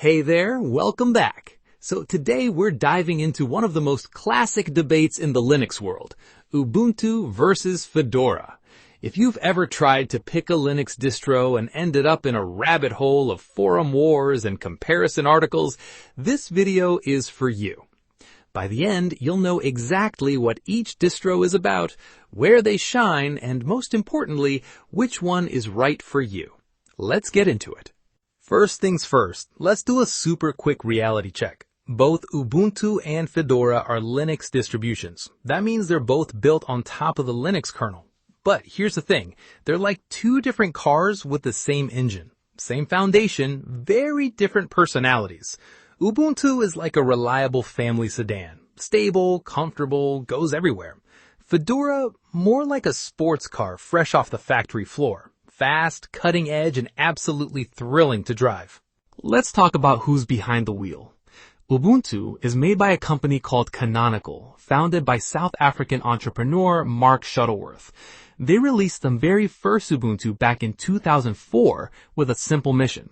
Hey there, welcome back. So today we're diving into one of the most classic debates in the Linux world, Ubuntu versus Fedora. If you've ever tried to pick a Linux distro and ended up in a rabbit hole of forum wars and comparison articles, this video is for you. By the end, you'll know exactly what each distro is about, where they shine, and most importantly, which one is right for you. Let's get into it. First things first, let's do a super quick reality check. Both Ubuntu and Fedora are Linux distributions. That means they're both built on top of the Linux kernel. But here's the thing, they're like two different cars with the same engine. Same foundation, very different personalities. Ubuntu is like a reliable family sedan. Stable, comfortable, goes everywhere. Fedora, more like a sports car fresh off the factory floor. Fast, cutting edge, and absolutely thrilling to drive. Let's talk about who's behind the wheel. Ubuntu is made by a company called Canonical, founded by South African entrepreneur Mark Shuttleworth. They released the very first Ubuntu back in 2004 with a simple mission: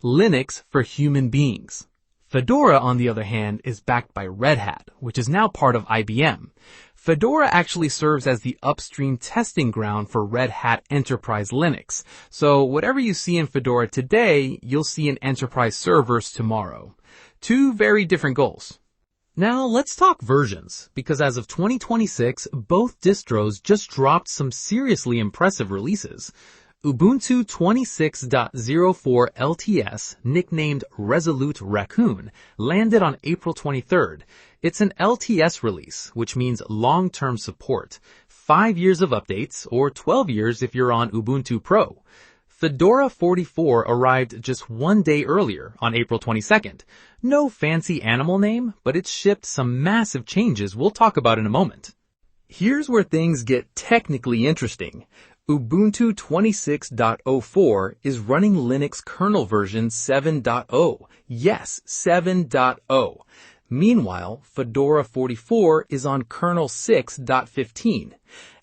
Linux for human beings. Fedora, on the other hand, is backed by Red Hat, which is now part of IBM. Fedora actually serves as the upstream testing ground for Red Hat Enterprise Linux. So whatever you see in Fedora today, you'll see in enterprise servers tomorrow. Two very different goals. Now let's talk versions, because as of 2026, both distros just dropped some seriously impressive releases. Ubuntu 26.04 LTS, nicknamed Resolute Raccoon, landed on April 23rd. It's an LTS release, which means long-term support. 5 years of updates, or 12 years if you're on Ubuntu Pro. Fedora 44 arrived just 1 day earlier, on April 22nd. No fancy animal name, but it's shipped some massive changes we'll talk about in a moment. Here's where things get technically interesting. Ubuntu 26.04 is running Linux kernel version 7.0. Yes, 7.0. Meanwhile, Fedora 44 is on kernel 6.15.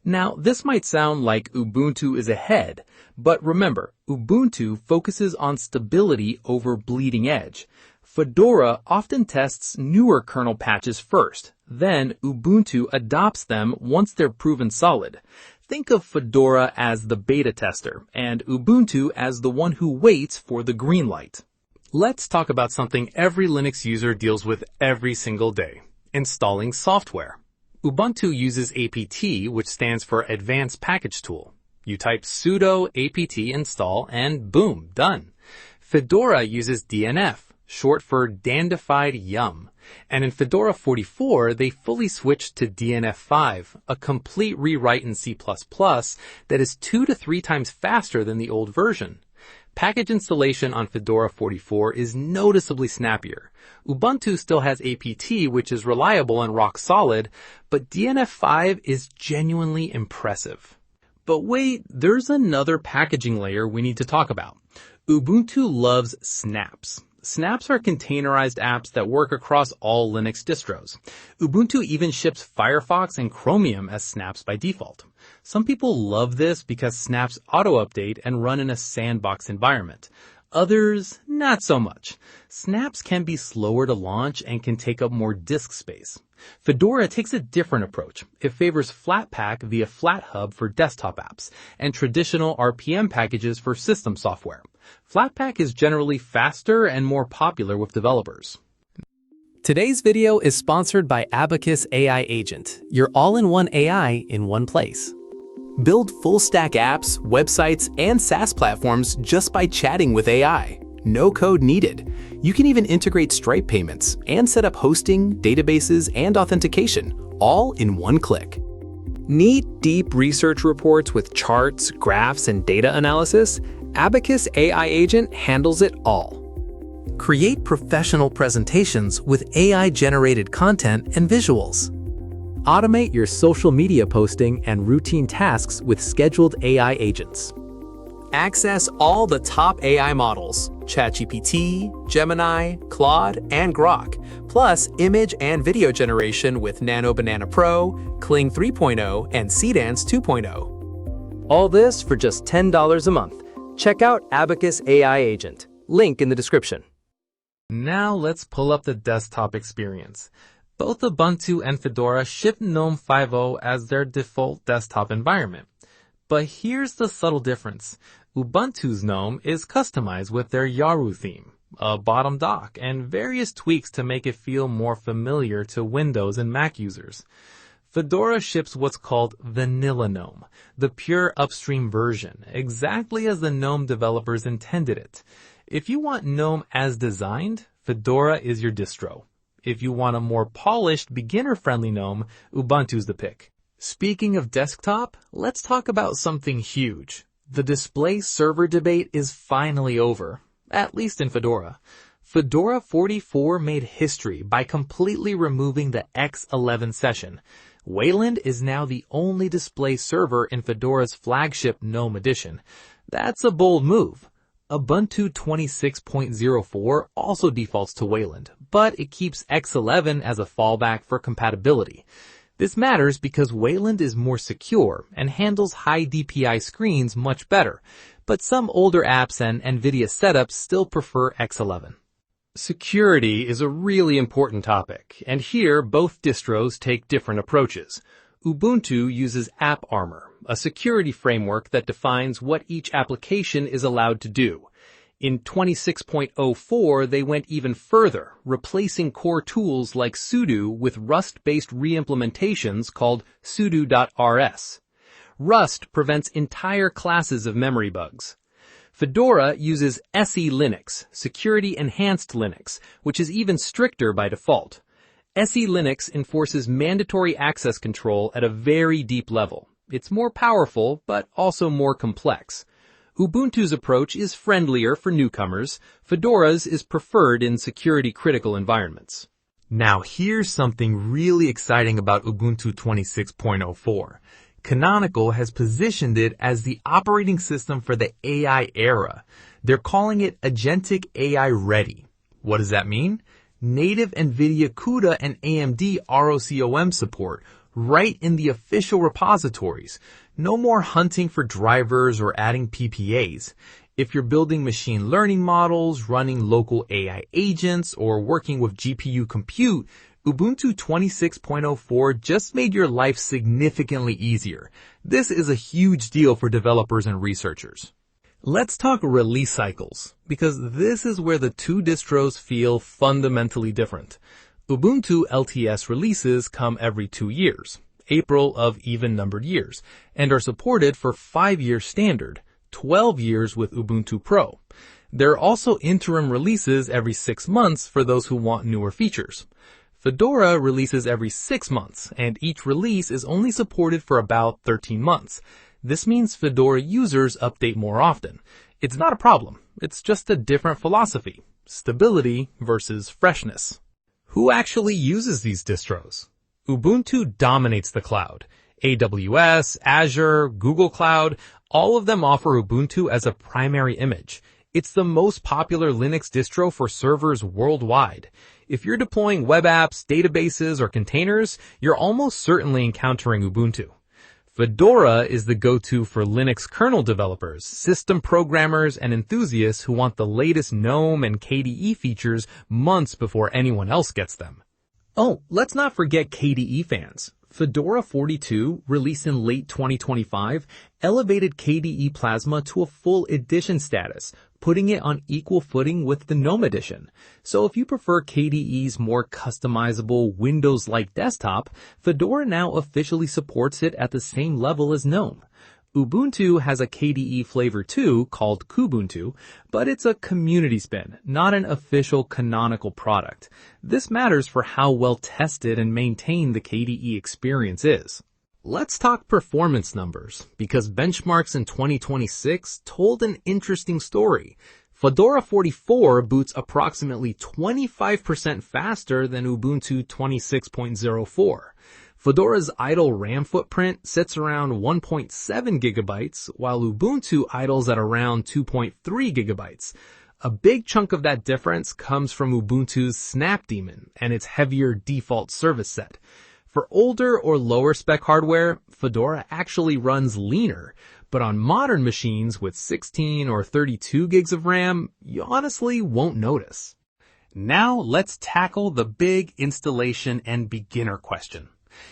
Now, this might sound like Ubuntu is ahead, but remember, Ubuntu focuses on stability over bleeding edge. Fedora often tests newer kernel patches first, then Ubuntu adopts them once they're proven solid. Think of Fedora as the beta tester, and Ubuntu as the one who waits for the green light. Let's talk about something every Linux user deals with every single day: installing software. Ubuntu uses apt, which stands for Advanced Package Tool. You type sudo apt install and boom, done. Fedora uses DNF, short for Dandified Yum. And in Fedora 44, they fully switched to DNF5, a complete rewrite in C++ that is 2 to 3 times faster than the old version. Package installation on Fedora 44 is noticeably snappier. Ubuntu still has apt, which is reliable and rock solid, but DNF5 is genuinely impressive. But wait, there's another packaging layer we need to talk about. Ubuntu loves snaps. Snaps are containerized apps that work across all Linux distros. Ubuntu even ships Firefox and Chromium as snaps by default. Some people love this because snaps auto-update and run in a sandbox environment. Others, not so much. Snaps can be slower to launch and can take up more disk space. Fedora takes a different approach. It favors Flatpak via FlatHub for desktop apps and traditional RPM packages for system software. Flatpak is generally faster and more popular with developers. Today's video is sponsored by Abacus AI Agent, your all-in-one AI in one place. Build full-stack apps, websites, and SaaS platforms just by chatting with AI. No code needed. You can even integrate Stripe payments and set up hosting, databases, and authentication, all in one click. Need deep research reports with charts, graphs, and data analysis? Abacus AI Agent handles it all. Create professional presentations with AI-generated content and visuals. Automate your social media posting and routine tasks with scheduled AI agents. Access all the top AI models: ChatGPT, Gemini, Claude, and Grok, plus image and video generation with Nano Banana Pro, Kling 3.0, and Seedance 2.0. All this for just $10 a month. Check out Abacus AI Agent. Link in the description. Now let's pull up the desktop experience. Both Ubuntu and Fedora ship GNOME 5.0 as their default desktop environment. But here's the subtle difference. Ubuntu's GNOME is customized with their Yaru theme, a bottom dock, and various tweaks to make it feel more familiar to Windows and Mac users. Fedora ships what's called Vanilla GNOME, the pure upstream version, exactly as the GNOME developers intended it. If you want GNOME as designed, Fedora is your distro. If you want a more polished, beginner-friendly GNOME, Ubuntu's the pick. Speaking of desktop, let's talk about something huge. The display server debate is finally over, at least in Fedora. Fedora 44 made history by completely removing the X11 session. Wayland is now the only display server in Fedora's flagship GNOME edition. That's a bold move. Ubuntu 26.04 also defaults to Wayland, but it keeps X11 as a fallback for compatibility. This matters because Wayland is more secure and handles high DPI screens much better, but some older apps and NVIDIA setups still prefer X11. Security is a really important topic, and here both distros take different approaches. Ubuntu uses AppArmor, a security framework that defines what each application is allowed to do. In 26.04, they went even further, replacing core tools like sudo with Rust-based reimplementations called sudo.rs. Rust prevents entire classes of memory bugs. Fedora uses SE Linux, Security Enhanced Linux, which is even stricter by default. SE Linux enforces mandatory access control at a very deep level. It's more powerful, but also more complex. Ubuntu's approach is friendlier for newcomers. Fedora's is preferred in security-critical environments. Now here's something really exciting about Ubuntu 26.04. Canonical has positioned it as the operating system for the AI era. They're calling it Agentic AI Ready. What does that mean? Native NVIDIA CUDA and AMD ROCOM support right in the official repositories. No more hunting for drivers or adding PPAs. If you're building machine learning models, running local AI agents, or working with GPU compute, Ubuntu 26.04 just made your life significantly easier. This is a huge deal for developers and researchers. Let's talk release cycles, because this is where the two distros feel fundamentally different. Ubuntu LTS releases come every 2 years, April of even-numbered years, and are supported for 5-year standard, 12 years with Ubuntu Pro. There are also interim releases every 6 months for those who want newer features. Fedora releases every 6 months, and each release is only supported for about 13 months. This means Fedora users update more often. It's not a problem. It's just a different philosophy. Stability versus freshness. Who actually uses these distros? Ubuntu dominates the cloud. AWS, Azure, Google Cloud, all of them offer Ubuntu as a primary image. It's the most popular Linux distro for servers worldwide. If you're deploying web apps, databases, or containers, you're almost certainly encountering Ubuntu. Fedora is the go-to for Linux kernel developers, system programmers, and enthusiasts who want the latest GNOME and KDE features months before anyone else gets them. Oh, let's not forget KDE fans. Fedora 42, released in late 2025, elevated KDE Plasma to a full edition status, putting it on equal footing with the GNOME edition. So if you prefer KDE's more customizable Windows-like desktop, Fedora now officially supports it at the same level as GNOME. Ubuntu has a KDE flavor too, called Kubuntu, but it's a community spin, not an official canonical product. This matters for how well tested and maintained the KDE experience is. Let's talk performance numbers, because benchmarks in 2026 told an interesting story. Fedora 44 boots approximately 25% faster than Ubuntu 26.04. Fedora's idle RAM footprint sits around 1.7 gigabytes, while Ubuntu idles at around 2.3 gigabytes. A big chunk of that difference comes from Ubuntu's Snapdaemon and its heavier default service set. For older or lower spec hardware, Fedora actually runs leaner, but on modern machines with 16 or 32 gigs of RAM, you honestly won't notice. Now let's tackle the big installation and beginner question.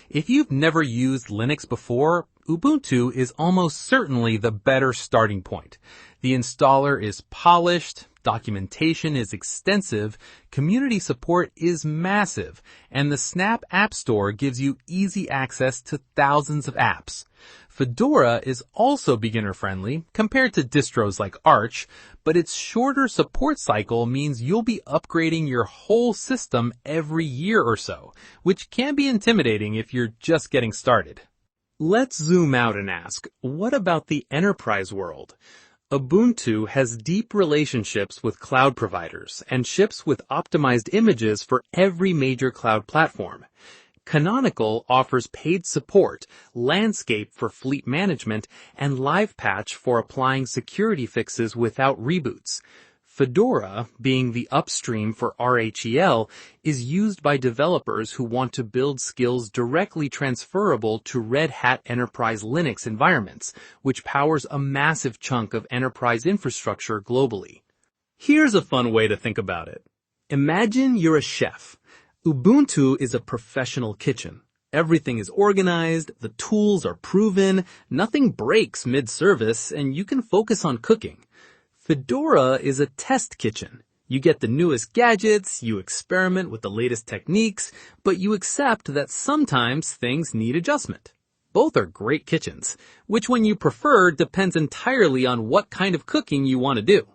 If you've never used Linux before, Ubuntu is almost certainly the better starting point. The installer is polished, documentation is extensive, community support is massive, and the Snap App Store gives you easy access to thousands of apps. Fedora is also beginner-friendly compared to distros like Arch, but its shorter support cycle means you'll be upgrading your whole system every year or so, which can be intimidating if you're just getting started. Let's zoom out and ask, what about the enterprise world? Ubuntu has deep relationships with cloud providers and ships with optimized images for every major cloud platform. Canonical offers paid support, Landscape for fleet management, and LivePatch for applying security fixes without reboots. Fedora, being the upstream for RHEL, is used by developers who want to build skills directly transferable to Red Hat Enterprise Linux environments, which powers a massive chunk of enterprise infrastructure globally. Here's a fun way to think about it. Imagine you're a chef. Ubuntu is a professional kitchen. Everything is organized, the tools are proven, nothing breaks mid-service, and you can focus on cooking. Fedora is a test kitchen. You get the newest gadgets, you experiment with the latest techniques, but you accept that sometimes things need adjustment. Both are great kitchens. Which one you prefer depends entirely on what kind of cooking you want to do.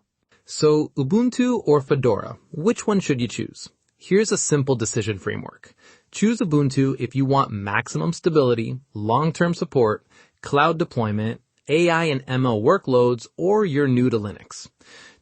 So, Ubuntu or Fedora, which one should you choose? Here's a simple decision framework. Choose Ubuntu if you want maximum stability, long-term support, cloud deployment, AI and ML workloads, or you're new to Linux.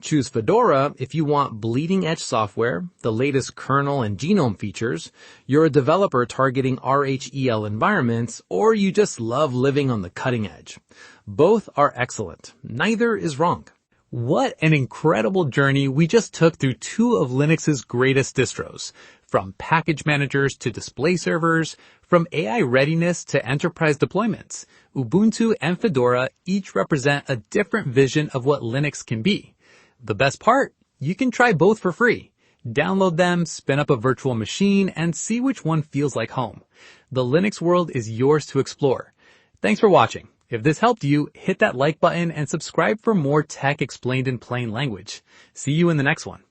Choose Fedora if you want bleeding-edge software, the latest kernel and genome features, you're a developer targeting RHEL environments, or you just love living on the cutting edge. Both are excellent. Neither is wrong. What an incredible journey we just took through two of Linux's greatest distros. From package managers to display servers, from AI readiness to enterprise deployments, Ubuntu and Fedora each represent a different vision of what Linux can be. The best part? You can try both for free. Download them, spin up a virtual machine, and see which one feels like home. The Linux world is yours to explore. Thanks for watching. If this helped you, hit that like button and subscribe for more tech explained in plain language. See you in the next one.